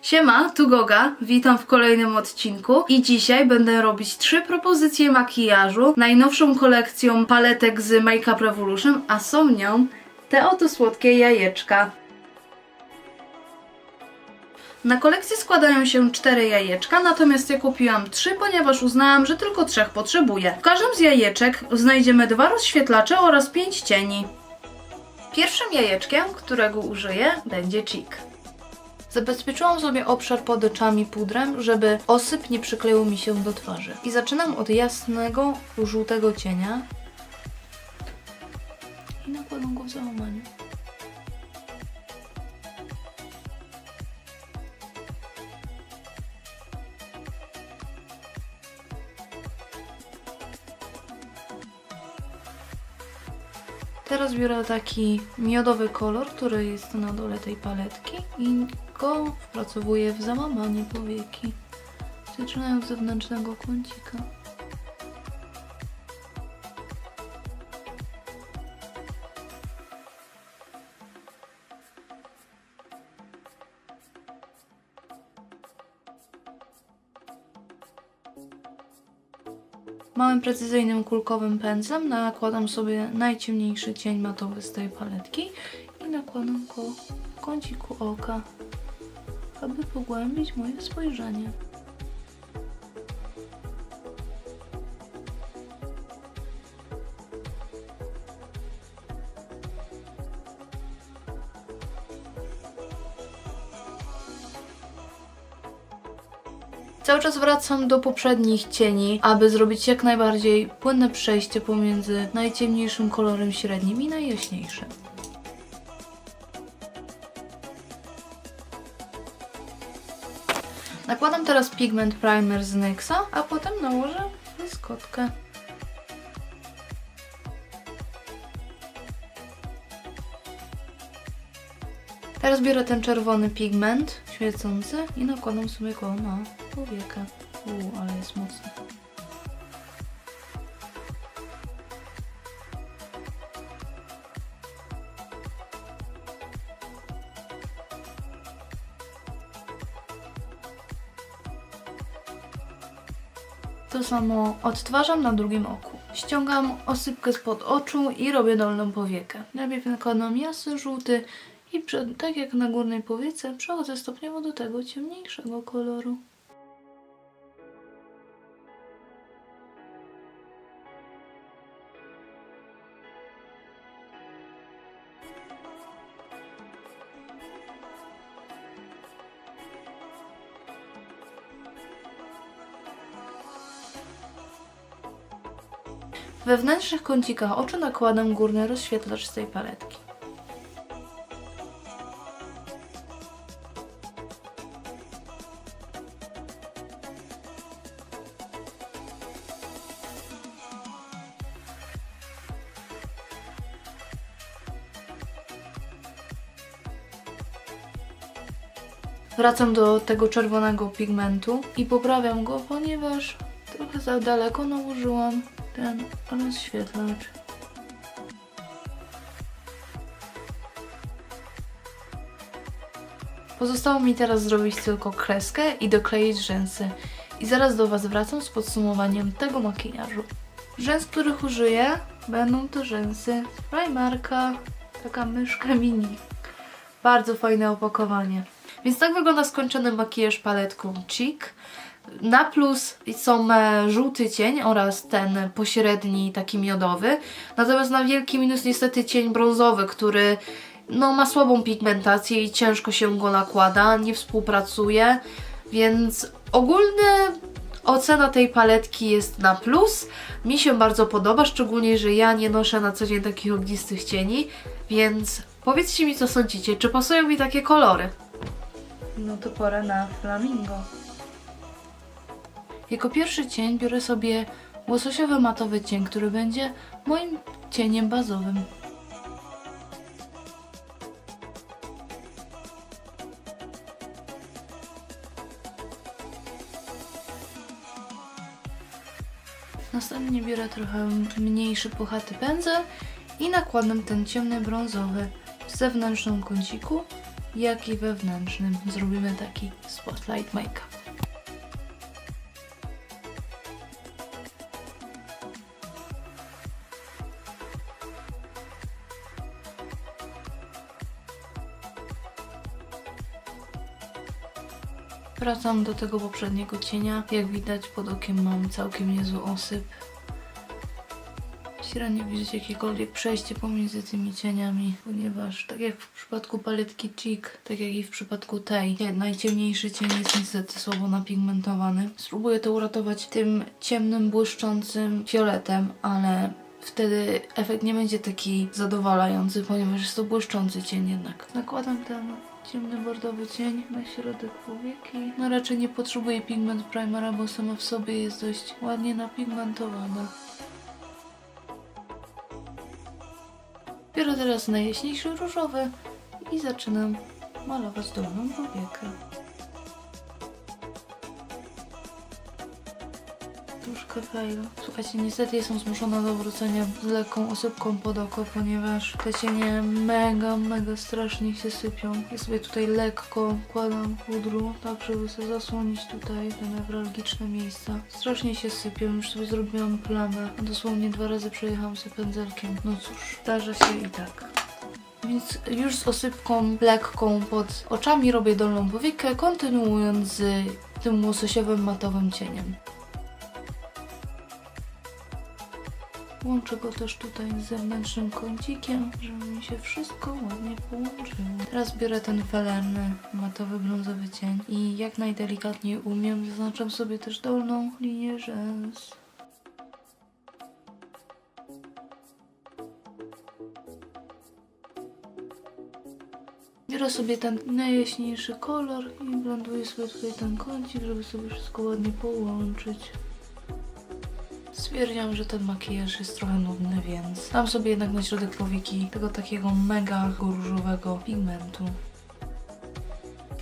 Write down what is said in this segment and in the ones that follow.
Siema, tu Goga, witam w kolejnym odcinku i dzisiaj będę robić 3 propozycje makijażu najnowszą kolekcją paletek z Make Up Revolution, a są nią te oto słodkie jajeczka. Na kolekcję składają się 4 jajeczka, natomiast ja kupiłam 3, ponieważ uznałam, że tylko 3 potrzebuję. W każdym z jajeczek znajdziemy 2 rozświetlacze oraz 5 cieni. Pierwszym jajeczkiem, którego użyję, będzie Cheek. Zabezpieczyłam sobie obszar pod oczami pudrem, żeby osyp nie przykleił mi się do twarzy. I zaczynam od jasnego, żółtego cienia. I nakładam go w załamaniu. Teraz biorę taki miodowy kolor, który jest na dole tej paletki i go wpracowuję w załamanie powieki, zaczynając od zewnętrznego kącika. Małym, precyzyjnym, kulkowym pędzlem nakładam sobie najciemniejszy cień matowy z tej paletki i nakładam go w kąciku oka, aby pogłębić moje spojrzenie. Cały czas wracam do poprzednich cieni, aby zrobić jak najbardziej płynne przejście pomiędzy najciemniejszym kolorem średnim i najjaśniejszym. Nakładam teraz pigment primer z NYXa, a potem nałożę błyskotkę. Teraz biorę ten czerwony pigment świecący i nakładam sobie go na powiekę. Ale jest mocny. To samo odtwarzam na drugim oku. Ściągam osypkę spod oczu i robię dolną powiekę. Najpierw nakładam jasny żółty i tak jak na górnej powiece przechodzę stopniowo do tego ciemniejszego koloru. W wewnętrznych kącikach oczu nakładam górny rozświetlacz z tej paletki. Wracam do tego czerwonego pigmentu i poprawiam go, ponieważ trochę za daleko nałożyłam ten rozświetlacz. Pozostało mi teraz zrobić tylko kreskę i dokleić rzęsy. I zaraz do Was wracam z podsumowaniem tego makijażu. Rzęs, których użyję, będą to rzęsy Primarka, taka myszka mini. Bardzo fajne opakowanie. Więc tak wygląda skończony makijaż paletką Cheek. Na plus są żółty cień oraz ten pośredni, taki miodowy. Natomiast na wielki minus niestety cień brązowy, który ma słabą pigmentację i ciężko się go nakłada, nie współpracuje. Więc ogólna ocena tej paletki jest na plus. Mi się bardzo podoba, szczególnie, że ja nie noszę na co dzień takich ognistych cieni. Więc powiedzcie mi, co sądzicie, czy pasują mi takie kolory? No to pora na flamingo. Jako pierwszy cień biorę sobie łososiowy matowy cień, który będzie moim cieniem bazowym. Następnie biorę trochę mniejszy, puchaty pędzel i nakładam ten ciemny brązowy w zewnętrznym kąciku jak i wewnętrznym zrobimy taki spotlight make-up. Wracam do tego poprzedniego cienia. Jak widać, pod okiem mam całkiem niezły osyp. Średnio widzieć jakiekolwiek przejście pomiędzy tymi cieniami, ponieważ tak jak w przypadku paletki Cheek, tak jak i w przypadku tej, najciemniejszy cień jest niestety słabo napigmentowany. Spróbuję to uratować tym ciemnym, błyszczącym fioletem, ale wtedy efekt nie będzie taki zadowalający, ponieważ jest to błyszczący cień jednak. Nakładam ten ciemny bordowy cień na środek powieki. No raczej nie potrzebuję pigment primera, bo sama w sobie jest dość ładnie napigmentowana. Biorę teraz najjaśniejszy różowy i zaczynam malować dolną powiekę. Troszkę fail. Słuchajcie, niestety jestem zmuszona do wrócenia z lekką osypką pod oko, ponieważ te cienie mega strasznie się sypią. Ja sobie tutaj lekko wkładam pudru, tak żeby sobie zasłonić tutaj te newralgiczne miejsca. Strasznie się sypią, już sobie zrobiłam plamę. Dosłownie 2 razy przejechałam sobie pędzelkiem. No cóż, zdarza się i tak. Więc już z osypką lekką pod oczami robię dolną powiekę, kontynuując z tym łososiowym matowym cieniem. Łączę go też tutaj z zewnętrznym kącikiem, żeby mi się wszystko ładnie połączyło. Teraz biorę ten felerny, matowy, brązowy cień i jak najdelikatniej umiem, zaznaczam sobie też dolną linię rzęs. Biorę sobie ten najjaśniejszy kolor i blenduję sobie tutaj ten kącik, żeby sobie wszystko ładnie połączyć. Stwierdziłam, że ten makijaż jest trochę nudny, więc dam sobie jednak na środek powieki tego takiego mega różowego pigmentu,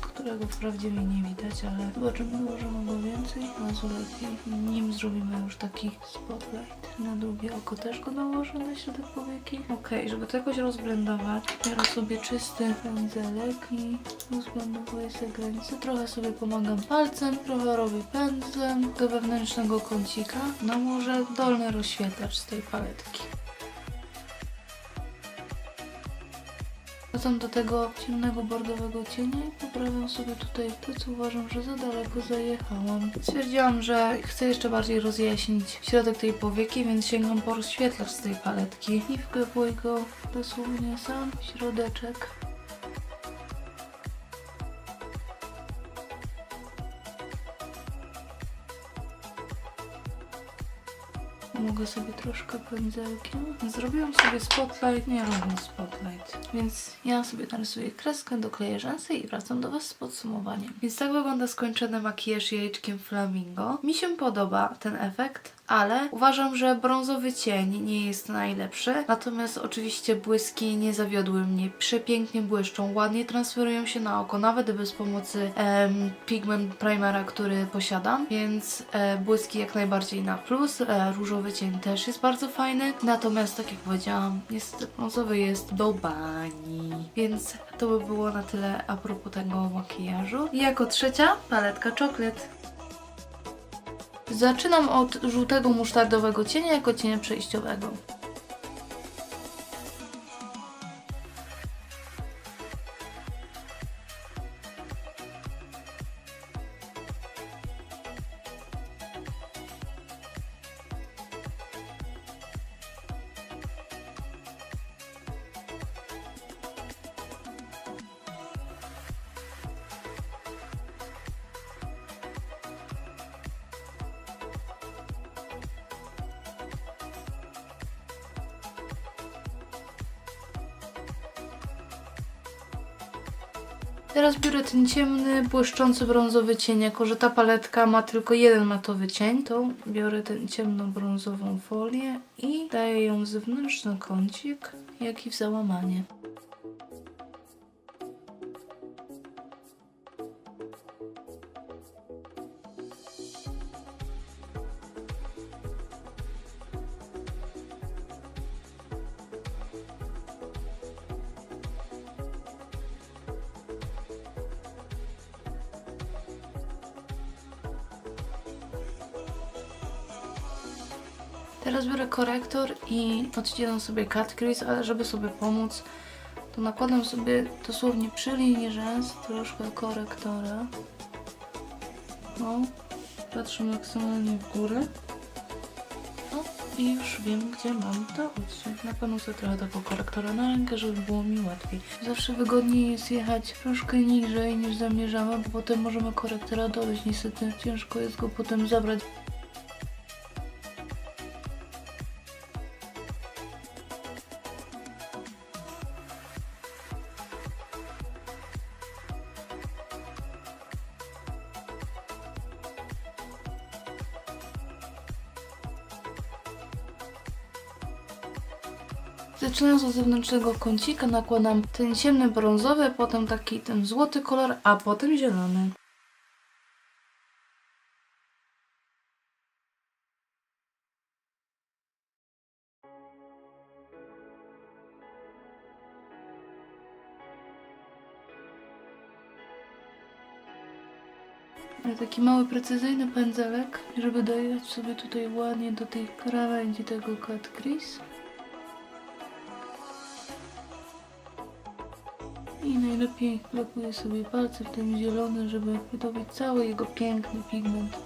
którego wprawdzie mi nie widać, ale zobaczymy, dołożymy go więcej, razu lepiej. Nim zrobimy już taki spotlight. Na drugie oko też go nałożę na środek powieki. Żeby to jakoś rozblendować, biorę sobie czysty pędzelek i rozblendowuję sobie granice. Trochę sobie pomagam palcem, trochę robię pędzlem. Do wewnętrznego kącika nałożę dolny rozświetlacz z tej paletki. Wracam do tego ciemnego bordowego cienia i poprawiam sobie tutaj to, co uważam, że za daleko zajechałam. Stwierdziłam, że chcę jeszcze bardziej rozjaśnić środek tej powieki, więc sięgam po rozświetlacz z tej paletki i wklepuję go dosłownie sam w środeczek. Mogę sobie troszkę pędzelkiem. Zrobiłam sobie spotlight, nie robię spotlight. Więc ja sobie narysuję kreskę, dokleję rzęsy i wracam do Was z podsumowaniem. Więc tak wygląda skończony makijaż jajeczkiem flamingo. Mi się podoba ten efekt, ale uważam, że brązowy cień nie jest najlepszy. Natomiast oczywiście błyski nie zawiodły mnie. Przepięknie błyszczą, ładnie transferują się na oko, nawet bez pomocy pigment primera, który posiadam. Więc błyski jak najbardziej na plus. Różowy cień też jest bardzo fajny. Natomiast tak jak powiedziałam, niestety brązowy jest do bani. Więc to by było na tyle a propos tego makijażu. I jako trzecia paletka Chocolate. Zaczynam od żółtego musztardowego cienia jako cienia przejściowego. Teraz biorę ten ciemny, błyszczący brązowy cień. Jako że ta paletka ma tylko jeden matowy cień, to biorę tę ciemnobrązową folię i daję ją w zewnętrzny kącik, jak i w załamanie. Teraz biorę korektor i odcinam sobie cut crease, ale żeby sobie pomóc, to nakładam sobie dosłownie przy linii rzęs troszkę korektora. No, patrzę maksymalnie w górę. No i już wiem, gdzie mam to odciąć. Nakładam sobie trochę tego korektora na rękę, żeby było mi łatwiej. Zawsze wygodniej jest jechać troszkę niżej niż zamierzamy, bo potem możemy korektora dojść. Niestety ciężko jest go potem zabrać. Zaczynając od zewnętrznego kącika, nakładam ten ciemny brązowy, potem taki ten złoty kolor, a potem zielony. Taki mały, precyzyjny pędzelek, żeby dojechać sobie tutaj ładnie do tej krawędzi tego cut crease. I najlepiej wlepuję sobie palce w ten zielony, żeby wydobyć cały jego piękny pigment.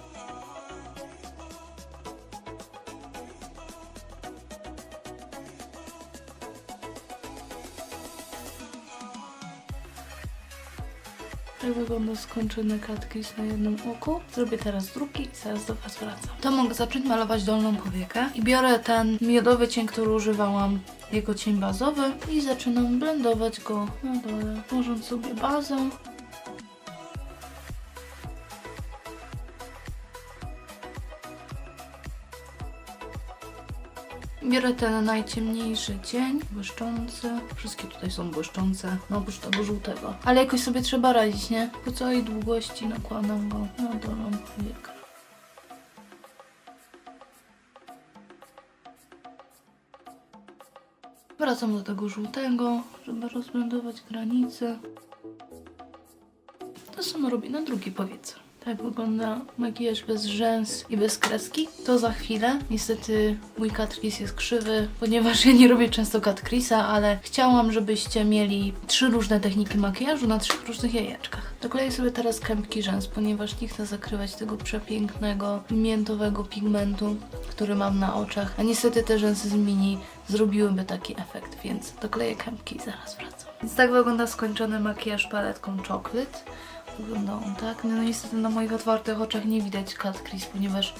Tak wygląda skończony cut crease na jednym oku. Zrobię teraz drugi i zaraz do Was wracam. To mogę zacząć malować dolną powiekę. I biorę ten miodowy cień, który używałam, jego cień bazowy i zaczynam blendować go na dole, tworząc sobie bazę. Biorę ten najciemniejszy cień, błyszczący. Wszystkie tutaj są błyszczące, no oprócz tego żółtego. Ale jakoś sobie trzeba radzić, nie? Po całej długości nakładam go na dolną powiekę. Wracam do tego żółtego, żeby rozblendować granice. To samo robię na drugiej powiece. Tak wygląda makijaż bez rzęs i bez kreski. To za chwilę. Niestety mój cut crease jest krzywy, ponieważ ja nie robię często cut crease'a, ale chciałam, żebyście mieli 3 różne techniki makijażu na 3 różnych jajeczkach. Dokleję sobie teraz kępki rzęs, ponieważ nie chcę zakrywać tego przepięknego, miętowego pigmentu, który mam na oczach. A niestety te rzęsy z mini zrobiłyby taki efekt, więc dokleję kępki i zaraz wracam. Więc tak wygląda skończony makijaż paletką Chocolate. Wygląda on tak. No niestety na moich otwartych oczach nie widać cut crease, ponieważ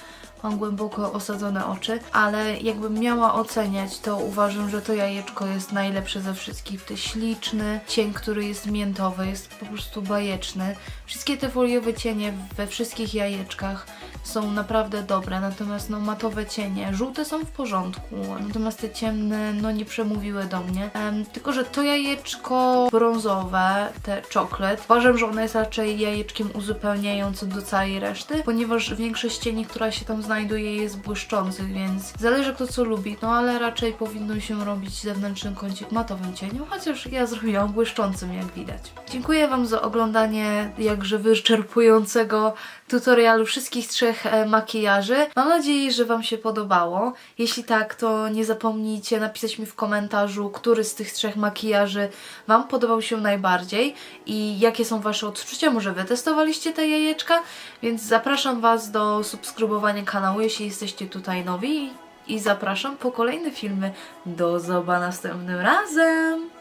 mam głęboko osadzone oczy, ale jakbym miała oceniać, to uważam, że to jajeczko jest najlepsze ze wszystkich. To jest śliczny cień, który jest miętowy, jest po prostu bajeczny. Wszystkie te foliowe cienie we wszystkich jajeczkach są naprawdę dobre, natomiast no matowe cienie, żółte są w porządku, natomiast te ciemne no nie przemówiły do mnie. Tylko że to jajeczko brązowe, te chocolate, uważam, że ono jest raczej jajeczkiem uzupełniającym do całej reszty, ponieważ większość cieni, która się tam znajduje, jest błyszczących, więc zależy kto co lubi, no ale raczej powinno się robić zewnętrzny kącik matowym cieniem, chociaż ja zrobiłam błyszczącym, jak widać. Dziękuję Wam za oglądanie jakże wyczerpującego tutorialu wszystkich 3 makijaży. Mam nadzieję, że Wam się podobało. Jeśli tak, to nie zapomnijcie napisać mi w komentarzu, który z tych 3 makijaży Wam podobał się najbardziej i jakie są Wasze odczucia. Może Wy testowaliście te jajeczka? Więc zapraszam Was do subskrybowania kanału, jeśli jesteście tutaj nowi i zapraszam po kolejne filmy. Do zobaczenia następnym razem!